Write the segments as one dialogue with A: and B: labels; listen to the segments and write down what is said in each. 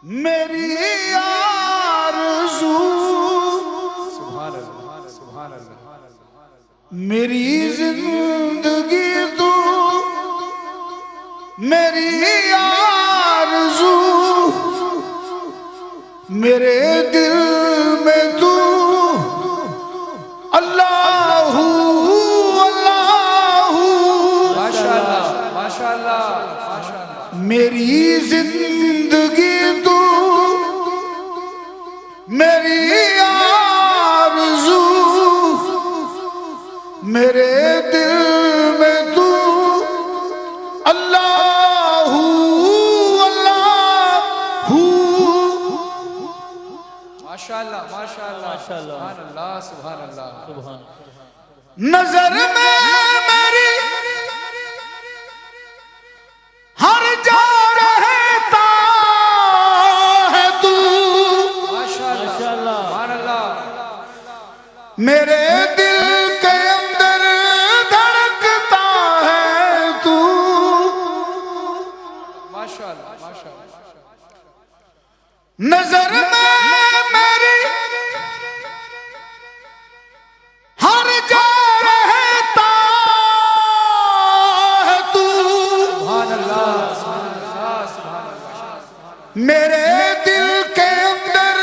A: میری آرزو
B: سبحان اللہ سبحان اللہ
A: میری زندگی تو میری آرزو میرے دل میں تو اللہ اللہ
B: ماشاءاللہ ماشاءاللہ
A: میری زندگی تو میری آرزو میرے دل میں تو اللہ اللہ
B: ماشاءاللہ ماشاءاللہ سبحان اللہ سبحان اللہ
A: نظر میں میری ہر جا رہتا ہے تو
B: ماشاءاللہ سبحان اللہ
A: میرے دل کے اندر دھڑکتا ہے تو
B: ماشاءاللہ ماشاءاللہ
A: نظر میں میری ہر جا رہتا ہے تو
B: سبحان اللہ سبحان اللہ
A: میرے دل کے اندر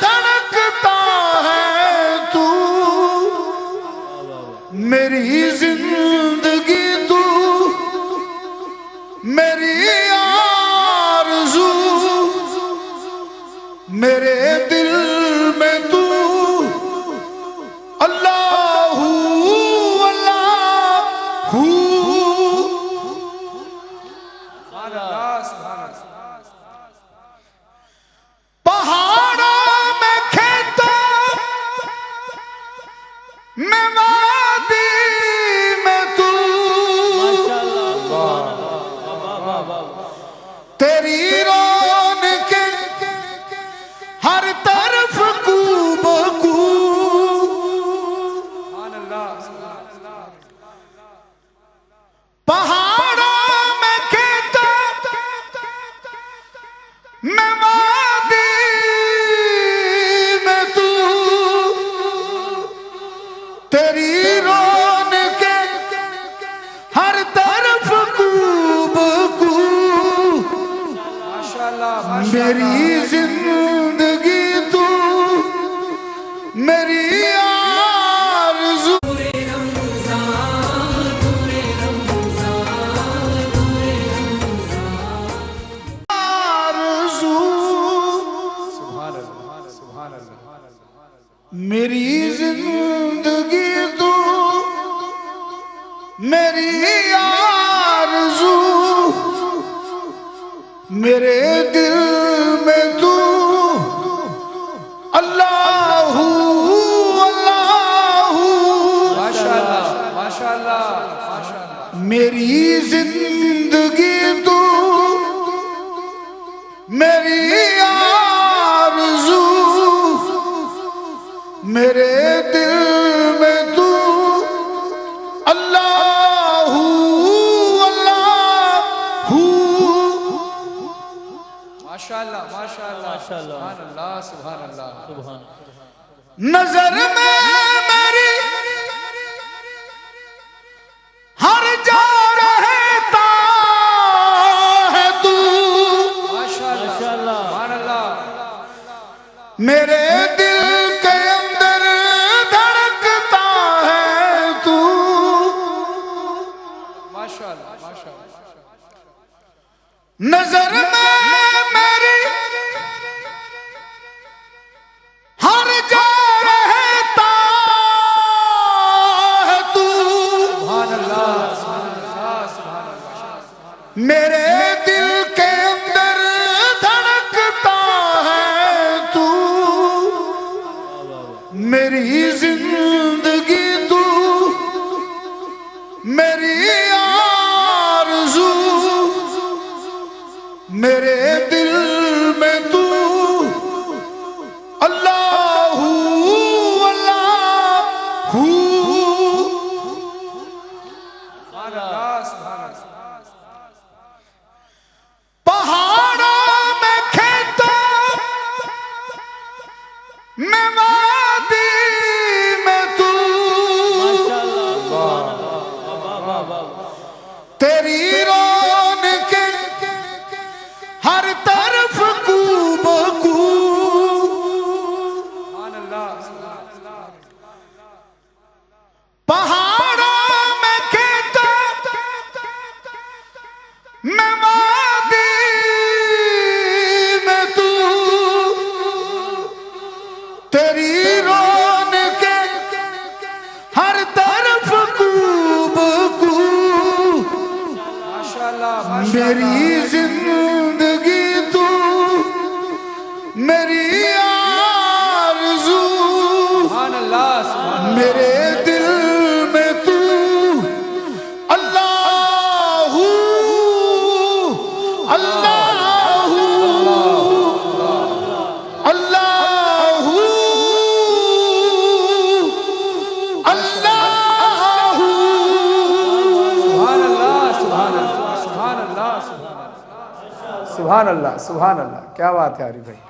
A: دھڑکتا ہے تو میری زندگی تو میری آرزو میرے دل میں تو اللہ اللہ
B: سبحان اللہ
A: پہاڑوں میں کھیتوں میں وادی میں تو تیری رونق ہر طرف کو بکو
B: سبحان اللہ
A: پہاڑوں میں کھیتوں میں وادی میں تو تیری رونق ہر طرف خوب کو
B: ماشاءاللہ
A: میری زندگی تو میری آرزو
B: سبحان اللہ سبحان اللہ
A: میری زندگی تو میری آرزو میرے دل میں تو اللہ اللہ
B: ماشاءاللہ ماشاءاللہ
A: میری زندگی تو میری آرزو میرے دل میں تو اللہ اللہ
B: ماشاءاللہ ماشاءاللہ سبحان اللہ سبحان اللہ
A: نظر میں میری ہر جا رہتا ہے تو
B: ماشاءاللہ سبحان اللہ
A: میرے دل کے اندر دھڑکتا ہے تو
B: ماشاءاللہ ماشاءاللہ
A: نظر میں میری ہر جا رہتا ہے تو
B: سبحان اللہ سبحان اللہ
A: میرے دل کے اندر دھڑکتا ہے تو میری زندگی تو میری آرزو میرے دل میں تو اللہ اللہ
B: سبحان اللہ
A: پہاڑوں میں کھیتوں
B: सुभान अल्लाह, क्या बात है आरिफ भाई,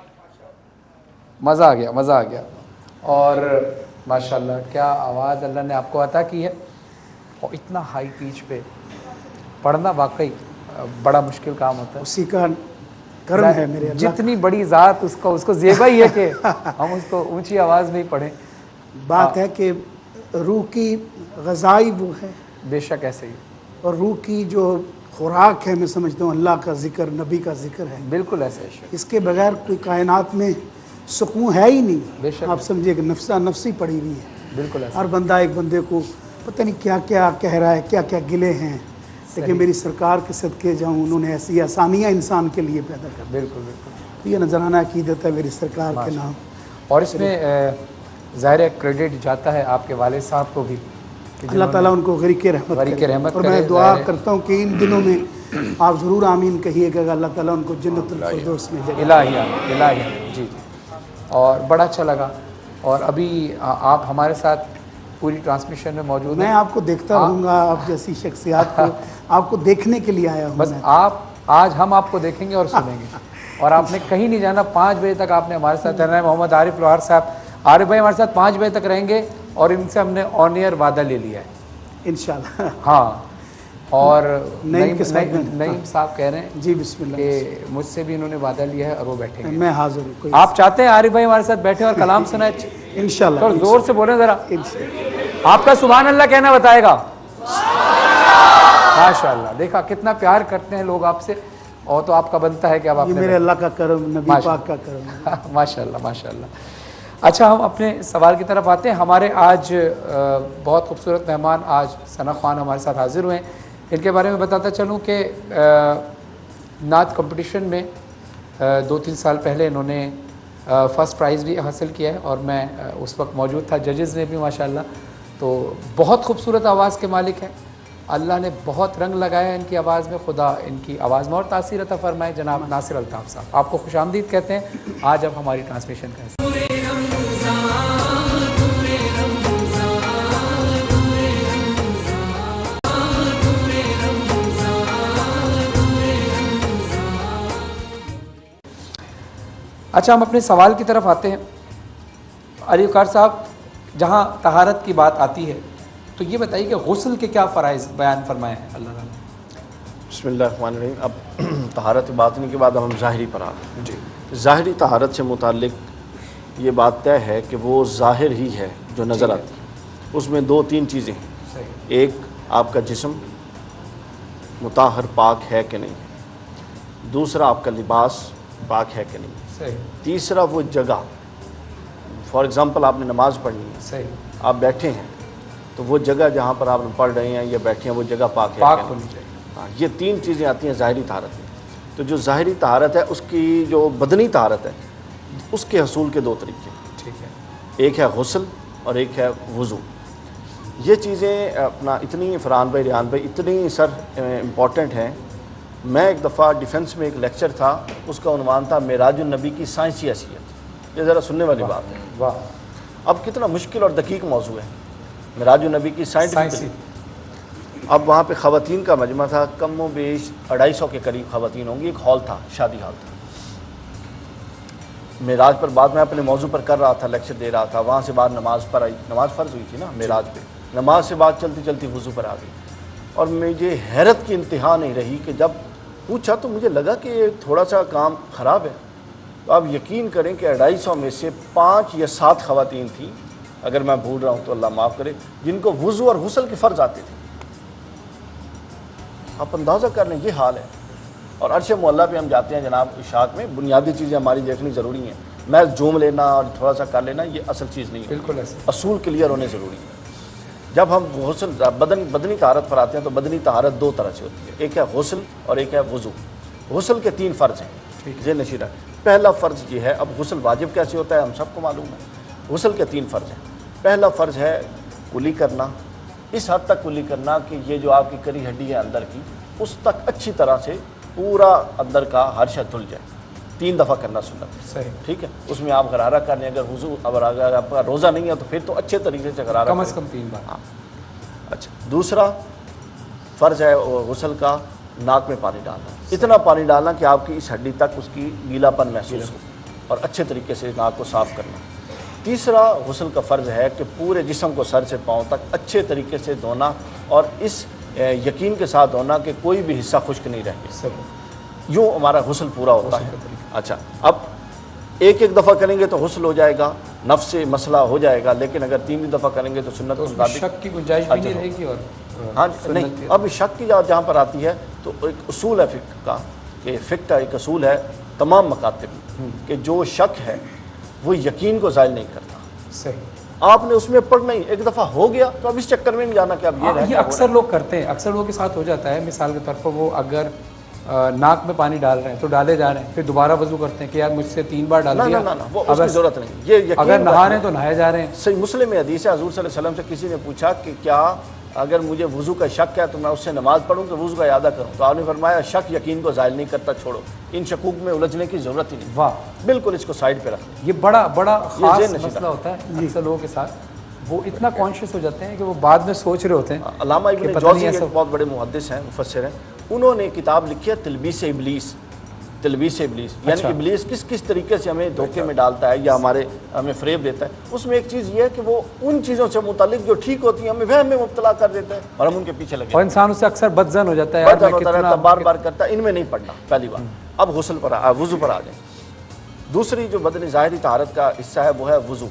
B: मज़ा आ गया, मज़ा आ गया। और माशाल्लाह क्या आवाज़ अल्लाह ने आपको अता की है, और इतना हाई पिच पे पढ़ना वाकई बड़ा मुश्किल काम होता है।
C: उसी का कर्म है मेरे अल्लाह।
B: जितनी बड़ी ज़ात उसको ज़ेबा ही है कि हम उसको ऊंची आवाज़ में ही पढ़ें।
C: बात है कि रूह की ग़ज़ाई वो है,
B: बेशक ऐसे ही,
C: और रूह की जो खुराक है, मैं समझता हूँ अल्लाह का ज़िक्र, नबी का ज़िक्र है।
B: बिल्कुल ऐसे है।
C: इसके बगैर कोई कायनात में सुकून है ही नहीं।
B: बेशक
C: आप समझिए कि नफ्सा नफ्सी पड़ी हुई है।
B: बिल्कुल ऐसे।
C: हर बंदा एक बंदे को पता नहीं क्या क्या कह रहा है, क्या क्या गिले हैं, लेकिन मेरी सरकार के सदके जाऊँ, उन्होंने ऐसी आसानियाँ इंसान के लिए पैदा कर दी।
B: बिल्कुल बिल्कुल,
C: तो ये नजराना अकीदत है मेरी सरकार के नाम।
B: और इसमें ज़ाहिर है क्रेडिट जाता है आपके वालिद साहब को भी,
C: अल्लाह ताला उनको गरीक़ रहमत
B: गरीक़
C: करे।
B: रहमत
C: और
B: करे।
C: मैं दुआ करता हूँ कि इन दिनों में आप ज़रूर आमीन कहिएगा, अल्लाह ताला उनको जन्नतुल फिरदौस में जगह।
B: इलाहिया इलाहिया, जी जी। और बड़ा अच्छा लगा। और अभी आप हमारे साथ पूरी ट्रांसमिशन में मौजूद
C: मैं
B: हैं।
C: आपको देखता रहूँगा, आप जैसी शख्सियात को आपको देखने के लिए आया हूँ।
B: बस
C: मैं
B: आज हम आपको देखेंगे और सुनेंगे, और आपने कहीं नहीं जाना। 5 बजे तक आपने हमारे साथ रहना है। मोहम्मद आरिफ लोहार साहब, आरिफ भाई हमारे साथ 5 बजे तक रहेंगे, और इनसे हमने ऑन एयर वादा ले लिया है
C: इंशाल्लाह।
B: हाँ। और
C: नईम
B: साहब कह रहे हैं
C: जी बिस्मिल्लाह
B: कि मुझसे भी इन्होंने वादा लिया है और वो बैठेंगे।
C: मैं हाजिर हूँ। कोई
B: आप चाहते हैं आरिफ भाई हमारे साथ बैठे और कलाम सुनाए?
C: इंशाल्लाह।
B: तो जोर से बोलें ज़रा,
C: इंशाल्लाह।
B: आपका सुभान अल्लाह कहना बताएगा। माशाअल्लाह, देखा कितना प्यार करते हैं लोग आपसे, और तो आपका बनता है कि अब
C: ये
B: आपने
C: मेरे अल्लाह का करम, नबी पाक का करम है।
B: माशाअल्लाह माशाअल्लाह। अच्छा, हम अपने सवाल की तरफ आते हैं। हमारे आज बहुत खूबसूरत मेहमान आज सना खान हमारे साथ हाजिर हुए हैं। इनके बारे में बताता चलूँ कि नात कंपटीशन में 2-3 साल पहले इन्होंने फ़र्स्ट प्राइज़ भी हासिल किया है, और मैं उस वक्त मौजूद था, जजेज़ ने भी माशाअल्लाह। तो बहुत खूबसूरत आवाज़ के मालिक हैं। अल्लाह ने बहुत रंग लगाया है इनकी आवाज़ में। खुदा इनकी आवाज़ में और तासीर अता फरमाए। जनाब नासिर अल्ताफ़ साहब, आपको खुशामदीद कहते हैं। आज अब हमारी ट्रांसमिशन का हिस्सा। अच्छा, हम अपने सवाल की तरफ आते हैं। आरिफ कार साहब, जहाँ तहारत की बात आती है, तो ये बताइए कि गुस्ल के क्या फ़राइज़ बयान फरमाए हैं अल्लाह ताला?
D: बिस्मिल्लाहिर्रहमानिर्रहीम। अब तहारत बातनी के बाद अब हम ज़ाहिरी पर आ रहे हैं। जी, ज़ाहिरी तहारत से मुताल्लिक ये बात तय है कि वो ज़ाहिर ही है जो नज़र आती है। उसमें 2-3 चीज़ें हैं। एक, आपका जिस्म मुताहर पाक है कि नहीं, दूसरा आपका लिबास पाक है कि नहीं, तीसरा वो जगह। फॉर एग्ज़ाम्पल आपने नमाज़ पढ़नी है,
B: सही,
D: आप बैठे हैं, तो वो जगह जहाँ पर आप पढ़ रहे हैं या बैठे हैं वो जगह पाक है,
B: पाक होनी चाहिए।
D: हाँ, ये 3 चीज़ें आती हैं ज़ाहिरी तहारत में। तो जो ज़ाहिरी तहारत है, उसकी जो बदनी तहारत है, उसके हसूल के 2 तरीके हैं।
B: ठीक है।
D: एक है गुस्ल और एक है वज़ू। ये चीज़ें अपना इतनी फ़रहान भाई, रिहान भाई, इतनी सर इम्पॉर्टेंट हैं। मैं एक दफ़ा डिफेंस में एक लेक्चर था, उसका उन्वान था मेराजुन नबी की साइंसी हैसियत। ये ज़रा सुनने वाली बात है।
B: वाह,
D: अब कितना मुश्किल और दकीक मौजू है मेराजुन नबी की
B: साइंसी।
D: अब वहाँ पे ख़वातीन का मजमा था, कम व बेश 250 के करीब ख़वातीन होंगी। एक हॉल था, शादी हॉल था। मेराज पर बाद में अपने मौजू पर कर रहा था, लेक्चर दे रहा था। वहाँ से बाद नमाज़ पर आई, नमाज़ फ़र्ज़ हुई थी ना मेराज पे। नमाज से बात चलती चलती वज़ू पर आ गई, और मुझे हैरत की इंतहा नहीं रही कि जब पूछा तो मुझे लगा कि ये थोड़ा सा काम ख़राब है। तो आप यकीन करें कि 250 में से 5 या 7 ख़वातीन थी, अगर मैं भूल रहा हूँ तो अल्लाह माफ़ करे, जिनको वज़ू और गुस्ल के फ़र्ज़ आते थे। आप अंदाज़ा कर लें, ये हाल है। और अर्श मुअल्ला पे हम जाते हैं जनाब इशाक में, बुनियादी चीज़ें हमारी देखनी ज़रूरी हैं। मैं जूम लेना और थोड़ा सा कर लेना ये असल चीज़ नहीं है,
B: बिल्कुल ऐसे।
D: असूल क्लियर होने ज़रूरी है। जब हम गुस्ल बदनी तहारत पर आते हैं तो बदनी तहारत 2 तरह से होती है, एक है गुस्ल और एक है वज़ू। गुस्ल के 3 फ़र्ज़ हैं, ये नशीरा। पहला फ़र्ज़ ये है, अब गुस्ल वाजिब कैसे होता है हम सबको मालूम है। गुस्ल के 3 फ़र्ज़ हैं। पहला फ़र्ज़ है कुली करना, इस हद तक कुली करना कि ये जो आपकी करी हड्डी है अंदर की, उस तक अच्छी तरह से पूरा अंदर का हर शय धुल जाए। 3 दफ़ा करना सुन्नत है,
B: सही,
D: ठीक है। उसमें आप गरारा कर लें, अगर वज़ू अगर आपका रोज़ा नहीं है तो फिर तो अच्छे तरीके से गरारा
B: कम से कम 3 बार।
D: हाँ, अच्छा। दूसरा फ़र्ज़ है गुस्ल का ناک میں پانی ڈالنا، اتنا پانی ڈالنا کہ آپ کی اس ہڈی تک اس کی گیلا پن محسوس ہو، اور اچھے طریقے سے ناک کو صاف کرنا۔ تیسرا غسل کا فرض ہے کہ پورے جسم کو سر سے پاؤں تک اچھے طریقے سے دھونا، اور اس یقین کے ساتھ دھونا کہ کوئی بھی حصہ خشک نہیں رہے، یوں ہمارا غسل پورا ہوتا ہے۔ اچھا، اب ایک دفعہ کریں گے تو غسل ہو جائے گا، نفس سے مسئلہ ہو جائے گا، لیکن اگر 3 دفعہ کریں گے تو سنت کے مطابق
B: شک کی گنجائش بھی نہیں رہے گی۔ اور
D: ہاں نہیں، اب شک کی جہاں پر آتی ہے تو ایک اصول ہے فقہ کا، کہ فقہ کا ایک اصول ہے تمام مکاتب میں، کہ جو شک ہے وہ یقین کو زائل نہیں کرتا۔
B: صحیح،
D: آپ نے اس میں پڑھنا ہی، ایک دفعہ ہو گیا تو اب اس چکر میں نہیں جانا کہ اب یہ
B: یہ اکثر لوگ کرتے ہیں، اکثر لوگوں کے ساتھ ہو جاتا ہے۔ مثال کے طور پر وہ اگر ناک میں پانی ڈال رہے ہیں تو ڈالے جا رہے ہیں، پھر دوبارہ وضو کرتے ہیں کہ یار مجھ سے 3 بار ڈال دیا،
D: وہ اس کی ضرورت نہیں، یہ یقین
B: اگر نہا رہے ہیں تو نہائے جا رہے ہیں۔
D: صحیح مسلم میں حدیث ہے، حضور صلی اللہ علیہ وسلم سے کسی نے پوچھا کہ کیا اگر مجھے وضو کا شک ہے تو میں اس سے نماز پڑھوں کہ وضو کا اعادہ کروں؟ تو آپ نے فرمایا شک یقین کو زائل نہیں کرتا، چھوڑو، ان شکوک میں الجھنے کی ضرورت ہی نہیں،
B: واہ،
D: بالکل اس کو سائڈ پہ رکھ لیں۔
B: یہ بڑا خاص
D: ذہن نشیدہ
B: مسئلہ ہوتا ہے اکثر لوگوں کے ساتھ، وہ اتنا کانشیس ہو جاتے ہیں کہ وہ بعد میں سوچ رہے ہوتے ہیں۔
D: علامہ ابن جوزی ایک بہت بڑے محدث ہیں، مفسر ہیں، انہوں نے کتاب لکھی ہے تلبیس ابلیس، تلبیس ابلیس، یعنی ابلیس کس طریقے سے ہمیں دھوکے میں ڈالتا ہے یا ہمیں فریب دیتا ہے۔ اس میں ایک چیز یہ ہے کہ وہ ان چیزوں سے متعلق جو ٹھیک ہوتی ہیں ہمیں وہم میں مبتلا کر دیتا ہے اور ہم ان کے پیچھے لگے،
B: اور انسان اس سے اکثر بدظن ہو جاتا ہے،
D: بار بار کرتا ہے۔ ان میں نہیں پڑھنا پہلی بار۔ اب غسل پر وضو پر آ جائیں۔ دوسری جو بدن ظاہری طہارت کا حصہ ہے وہ ہے وضو۔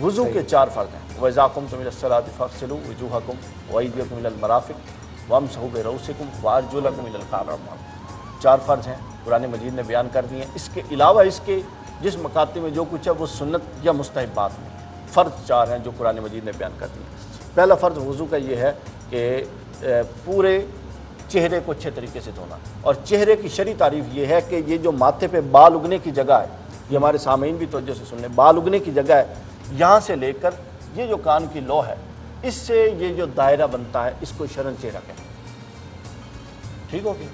D: وضو کے 4 فرض ہیں، وَإِذَا قُمْتُمْ إِلَى الصَّلَاةِ فَاغْسِلُوا وُجُوهَكُمْ وَأَيْدِيَكُمْ إِلَى الْمَرَافِقِ وَامْسَحُوا بِرُؤُوسِكُمْ وَأَرْجُلَكُمْ إِلَى الْكَعْبَيْنِ۔ 4 فرض ہیں، قرآن مجید نے بیان کر دیے ہیں۔ اس کے علاوہ اس کے جس مکاتب میں جو کچھ ہے وہ سنت یا مستحبات میں، فرض 4 ہیں جو قرآن مجید نے بیان کر دیے ہیں۔ پہلا فرض وضو کا یہ ہے کہ پورے چہرے کو اچھے طریقے سے دھونا، اور چہرے کی شرعی تعریف یہ ہے کہ یہ جو ماتھے پہ بال اگنے کی جگہ ہے، یہ ہمارے سامعین بھی توجہ سے سن لیں، بال اگنے کی جگہ ہے، یہاں سے لے کر یہ جو کان کی لو ہے، اس سے یہ جو دائرہ بنتا ہے اس کو شرن چہرہ کہتے ہیں۔ ٹھیک ہو گیا؟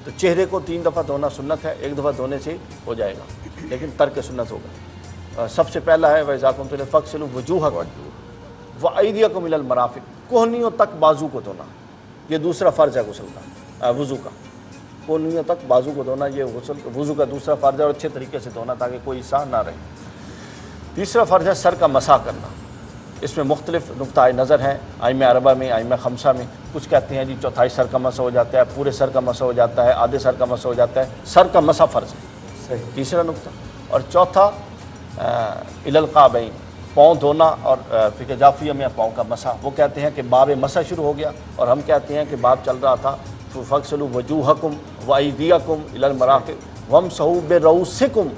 D: تو چہرے کو 3 دفعہ دھونا سنت ہے، 1 دفعہ دھونے سے ہو جائے گا، لیکن ترک سنت ہوگا۔ سب سے پہلا ہے وَإِذَا قُمْتُمْ إِلَى فَاغْسِلُوا وُجُوهَكُمْ وَأَيْدِيَكُمْ إِلَى الْمَرَافِقِ، کوہنیوں تک بازو کو دھونا، یہ دوسرا فرض ہے غسل کا، وضو کا، کوہنیوں تک بازو کو دھونا، یہ وضو کا دوسرا فرض ہے، اور اچھے طریقے سے دھونا تاکہ کوئی حصہ نہ رہے۔ تیسرا فرض ہے سر کا مسح کرنا۔ اس میں مختلف نقطۂ نظر ہیں ائمہ اربعہ میں، ائمہ خمسہ میں۔ کچھ کہتے ہیں جی 1/4 سر کا مسح ہو جاتا ہے، پورے سر کا مسح ہو جاتا ہے، آدھے سر کا مسح ہو جاتا ہے، سر کا مسح فرض ہے، تیسرا نقطہ۔ اور چوتھا الی القعبین، پاؤں دھونا، اور فقہ جعفریہ میں پاؤں کا مسح۔ وہ کہتے ہیں کہ باب مسح شروع ہو گیا، اور ہم کہتے ہیں کہ باب چل رہا تھا فاغسلوا وجوہکم وایدیکم الی المرافق وامسحوا برؤوسکم،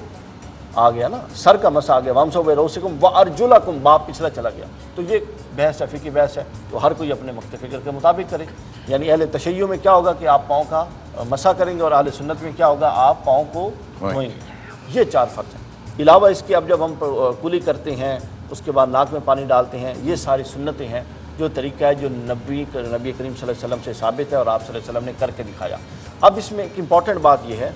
D: آ گیا نا، سر کا مسح آ گیا، وامسحوا برؤوسکم وارجلکم، باب پچھلا چلا گیا۔ تو یہ بحث ہے، فقہی بحث ہے، تو ہر کوئی اپنے مقتضی فکر کے مطابق کرے۔ یعنی اہل تشیع میں کیا ہوگا کہ آپ پاؤں کا مسح کریں گے، اور اہل سنت میں کیا ہوگا آپ پاؤں کو دھوئیں گے۔ یہ 4 فرض ہیں۔ علاوہ اس کے اب جب ہم کلی کرتے ہیں، اس کے بعد ناک میں پانی ڈالتے ہیں، یہ ساری سنتیں ہیں، جو طریقہ ہے جو نبی کریم صلی اللہ علیہ وسلم سے ثابت ہے اور آپ صلی اللہ علیہ وسلم نے کر کے دکھایا۔ اب اس میں ایک امپورٹنٹ بات یہ ہے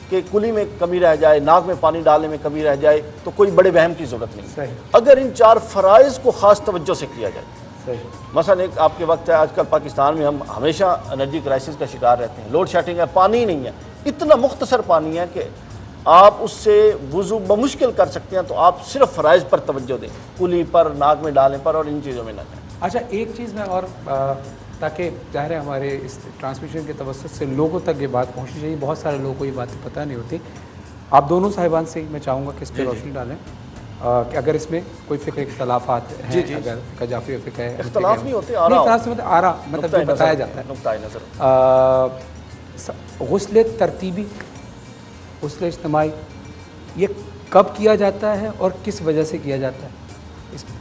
D: کہ کلی میں کمی رہ جائے، ناک میں پانی ڈالنے میں کمی رہ جائے تو کوئی بڑے وہم کی ضرورت نہیں، اگر ان 4 فرائض کو خاص توجہ سے کیا جائے۔ مثلا ایک آپ کے وقت ہے، آج کل پاکستان میں ہم ہمیشہ انرجی کرائسس کا شکار رہتے ہیں، لوڈ شیڈنگ ہے، پانی نہیں ہے، اتنا مختصر پانی ہے کہ آپ اس سے وضو بمشکل کر سکتے ہیں، تو آپ صرف فرائض پر توجہ دیں، کلی پر، ناک میں ڈالنے پر، اور ان چیزوں میں نہ جائیں۔
B: اچھا، ایک چیز میں اور تاکہ ظاہر ہے ہمارے اس ٹرانسمیشن کے توسط سے لوگوں تک یہ بات پہنچنی چاہیے، بہت سارے لوگوں کو یہ باتیں پتہ نہیں ہوتی۔ آپ دونوں صاحبان سے میں چاہوں گا کہ اس پہ روشنی ڈالیں کہ اگر اس میں کوئی فقہ اختلافات ہیں، اگر فقہ جعفری فقہ ہے،
D: اختلاف نہیں ہوتے،
B: آرا مطلب جو بتایا جاتا ہے،
D: نقطۂ نظر۔
B: غسل ترتیبی، غسل اجتماعی، یہ کب کیا جاتا ہے اور کس وجہ سے کیا جاتا ہے اس میں؟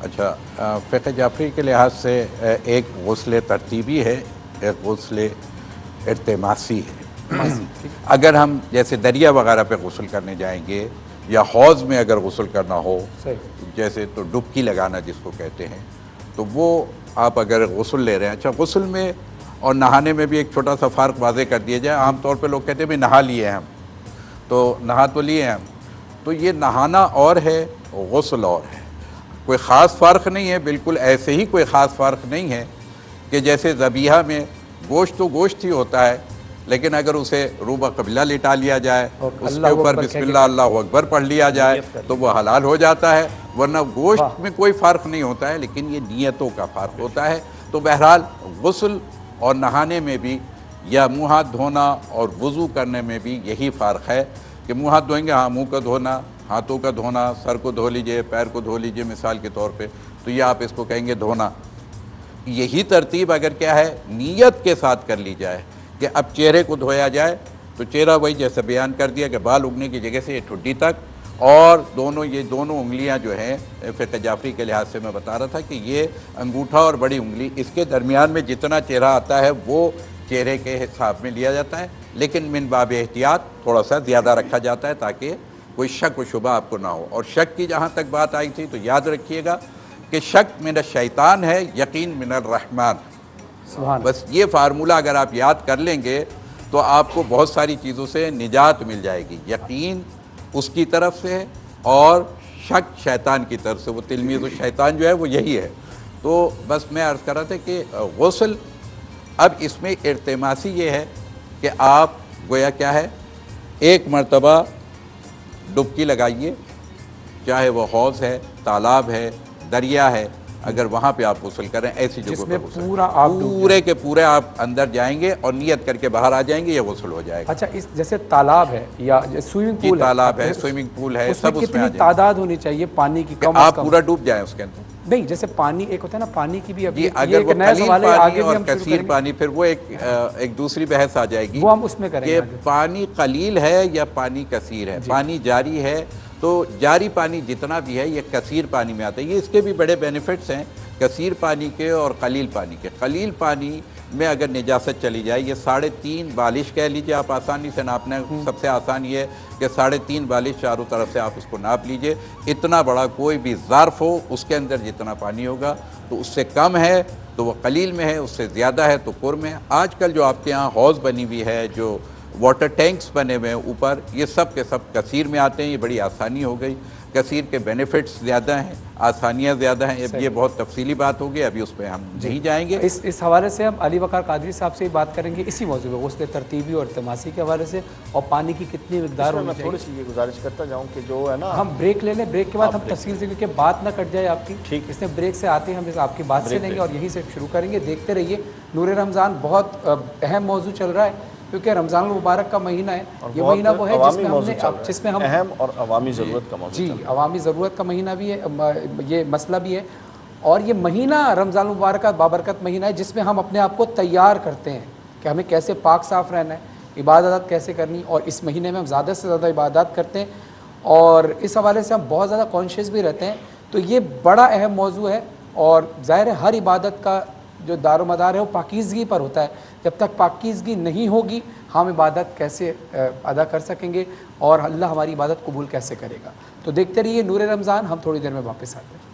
E: اچھا، فقہ جعفری کے لحاظ سے ایک غسل ترتیبی ہے، ایک غسل ارتماسی ہے۔ اگر ہم جیسے دریا وغیرہ پہ غسل کرنے جائیں گے یا حوض میں اگر غسل کرنا ہو، جیسے تو ڈبکی لگانا جس کو کہتے ہیں، تو وہ آپ اگر غسل لے رہے ہیں، اچھا غسل میں اور نہانے میں بھی ایک چھوٹا سا فرق واضح کر دیا جائے۔ عام طور پہ لوگ کہتے ہیں بھائی نہا لیے ہم، تو نہا تو لیے ہم، تو یہ نہانا اور ہے، غسل اور ہے، کوئی خاص فرق نہیں ہے، بالکل ایسے ہی کوئی خاص فرق نہیں ہے کہ جیسے ذبیحہ میں गोश्त तो गोश्त ही होता है, लेकिन अगर उसे रूबा कबिला लिटा लिया जाए, उसके
B: अल्लाह
E: ऊपर
B: अकबर
E: बिस्मिल्लाह अल्लाह अकबर पढ़ लिया जाए तो वो हलाल हो जाता है, वरना गोश्त में कोई फ़र्क नहीं होता है, लेकिन ये नीयतों का फ़र्क होता है। तो बहरहाल गुस्ल और नहाने में भी या मुँह हाथ धोना और वज़ू करने में भी यही फ़र्क है कि मुँह हाथ धोएंगे, हाँ मुँह का धोना, हाथों का धोना, सर को धो लीजिए, पैर को धो लीजिए मिसाल के तौर पे, तो ये आप इसको कहेंगे धोना। यही तरतीब अगर क्या है नीयत के साथ कर ली जाए कि अब चेहरे को धोया जाए, तो चेहरा वही जैसे बयान कर दिया कि बाल उगने की जगह से ये ठुड्डी तक, और ये दोनों उंगलियां जो हैं फ़िक़्ह जाफ़री के लिहाज से मैं बता रहा था कि ये अंगूठा और बड़ी उंगली, इसके दरमियान में जितना चेहरा आता है वो चेहरे के हिसाब में लिया जाता है, लेकिन मिन बाब एहतियात थोड़ा सा ज़्यादा रखा जाता है ताकि कोई शक व शुबा आपको ना हो। और शक की जहाँ तक बात आई थी तो याद रखिएगा कि शक मिन शैतान है, यकीन मिनर रहमान।
B: सुभान
E: बस ये फार्मूला अगर आप याद कर लेंगे तो आपको बहुत सारी चीज़ों से निजात मिल जाएगी। यकीन उसकी तरफ से है और शक शैतान की तरफ से, वो तिलमीज़ शैतान जो है वो यही है। तो बस मैं अर्ज़ कर रहा था कि गुस्ल, अब इसमें इर्तिमासी ये है कि आप गोया क्या है एक मरतबा डुबकी लगाइए, चाहे वो हौज़ है, तालाब है, दरिया है, अगर वहाँ पे आप गुस्ल करें ऐसी जगह
B: जिसमें
E: पर
B: पूरा आप डूब
E: पूरे के पूरे आप अंदर जाएंगे और नियत करके बाहर आ जाएंगे, ये गुस्ल हो जाएगा।
B: अच्छा, इस जैसे तालाब है या स्विमिंग
E: जी
B: पूल
E: तालाब है, स्विमिंग पूल है,
B: उसमें
E: सब उसमें आ
B: कितनी
E: जाएंगे
B: तादाद होनी चाहिए पानी की?
E: कि
B: कम
E: आप
B: से कम
E: पूरा डूब जाएं उसके अंदर।
B: नहीं, जैसे पानी एक होता है ना, पानी की भी अभी
E: जी
B: ये
E: अगर
B: एक
E: वो
B: नया
E: कलील
B: सवाल है,
E: पानी
B: आगे भी
E: और
B: हम शुरू
E: कसीर
B: करेंगे,
E: पानी, फिर वो एक दूसरी बहस आ जाएगी,
B: वो हम उसमें करेंगे
E: कि
B: आगे।
E: पानी कलील है या पानी कसीर है। पानी जारी है तो जारी पानी जितना भी है ये कसीर पानी में आता है। ये इसके भी बड़े बेनिफिट्स हैं कसीर पानी के और कलील पानी के। कलील पानी में अगर निजासत चली जाए, ये 3.5 बालिश कह लीजिए आप, आसानी से नापना सबसे आसान ये है कि 3.5 बालिश चारों तरफ से आप उसको नाप लीजिए। इतना बड़ा कोई भी ज़र्फ़ हो उसके अंदर जितना पानी होगा, तो उससे कम है तो वो कलील में है, उससे ज़्यादा है तो कुर में है। आजकल जो आपके यहाँ हौज़ बनी हुई है, जो वाटर टैंक्स बने हुए हैं ऊपर, ये सब के सब कसीर में आते हैं। ये बड़ी आसानी हो गई, कसीर के बेनिफिट्स ज़्यादा हैं, आसानियाँ ज़्यादा हैं। अब ये बहुत तफसीली बात होगी, अभी उस पर हम नहीं जाएंगे।
B: इस हवाले से हम अली वकार कादरी साहब से ही बात करेंगे इसी मौजू पे, गुस्ल तरतीबी और इल्तिमासी के हवाले से, और पानी की कितनी मिकदार होनी
D: मैं
B: चाहिए।
D: थोड़ी सी ये गुजारिश करता जाऊँ कि जो है ना,
B: हम ब्रेक ले लें, ब्रेक के बाद हम तफसील से, क्योंकि बात ना कट जाए आपकी।
D: ठीक।
B: इसने ब्रेक से आते हम आपकी बात से लेंगे और यहीं से शुरू करेंगे। देखते रहिए, नूर रमज़ान बहुत अहम मौजू चल रहा है क्योंकि रमज़ान मुबारक का महीना है। ये महीना वो है जिसमें हम
D: अहम और अवामी ज़रूरत का मौजू
B: जी अवामी ज़रूरत का महीना भी है, ये मसला भी है, और ये महीना रमज़ान मुबारक का बाबरकत महीना है जिसमें हम अपने आप को तैयार करते हैं कि हमें कैसे पाक साफ़ रहना है, इबादत कैसे करनी, और इस महीने में हम ज़्यादा से ज़्यादा इबादत करते हैं और इस हवाले से हम बहुत ज़्यादा कॉन्शियस भी रहते हैं। तो ये बड़ा अहम मौजू है और ज़ाहिर है हर इबादत का जो दारोमदार है वो पाकीज़गी पर होता है। जब तक पाकीज़गी नहीं होगी हम इबादत कैसे अदा कर सकेंगे और अल्लाह हमारी इबादत कबूल कैसे करेगा। तो देखते रहिए नूर रमज़ान, हम थोड़ी देर में वापस आते हैं।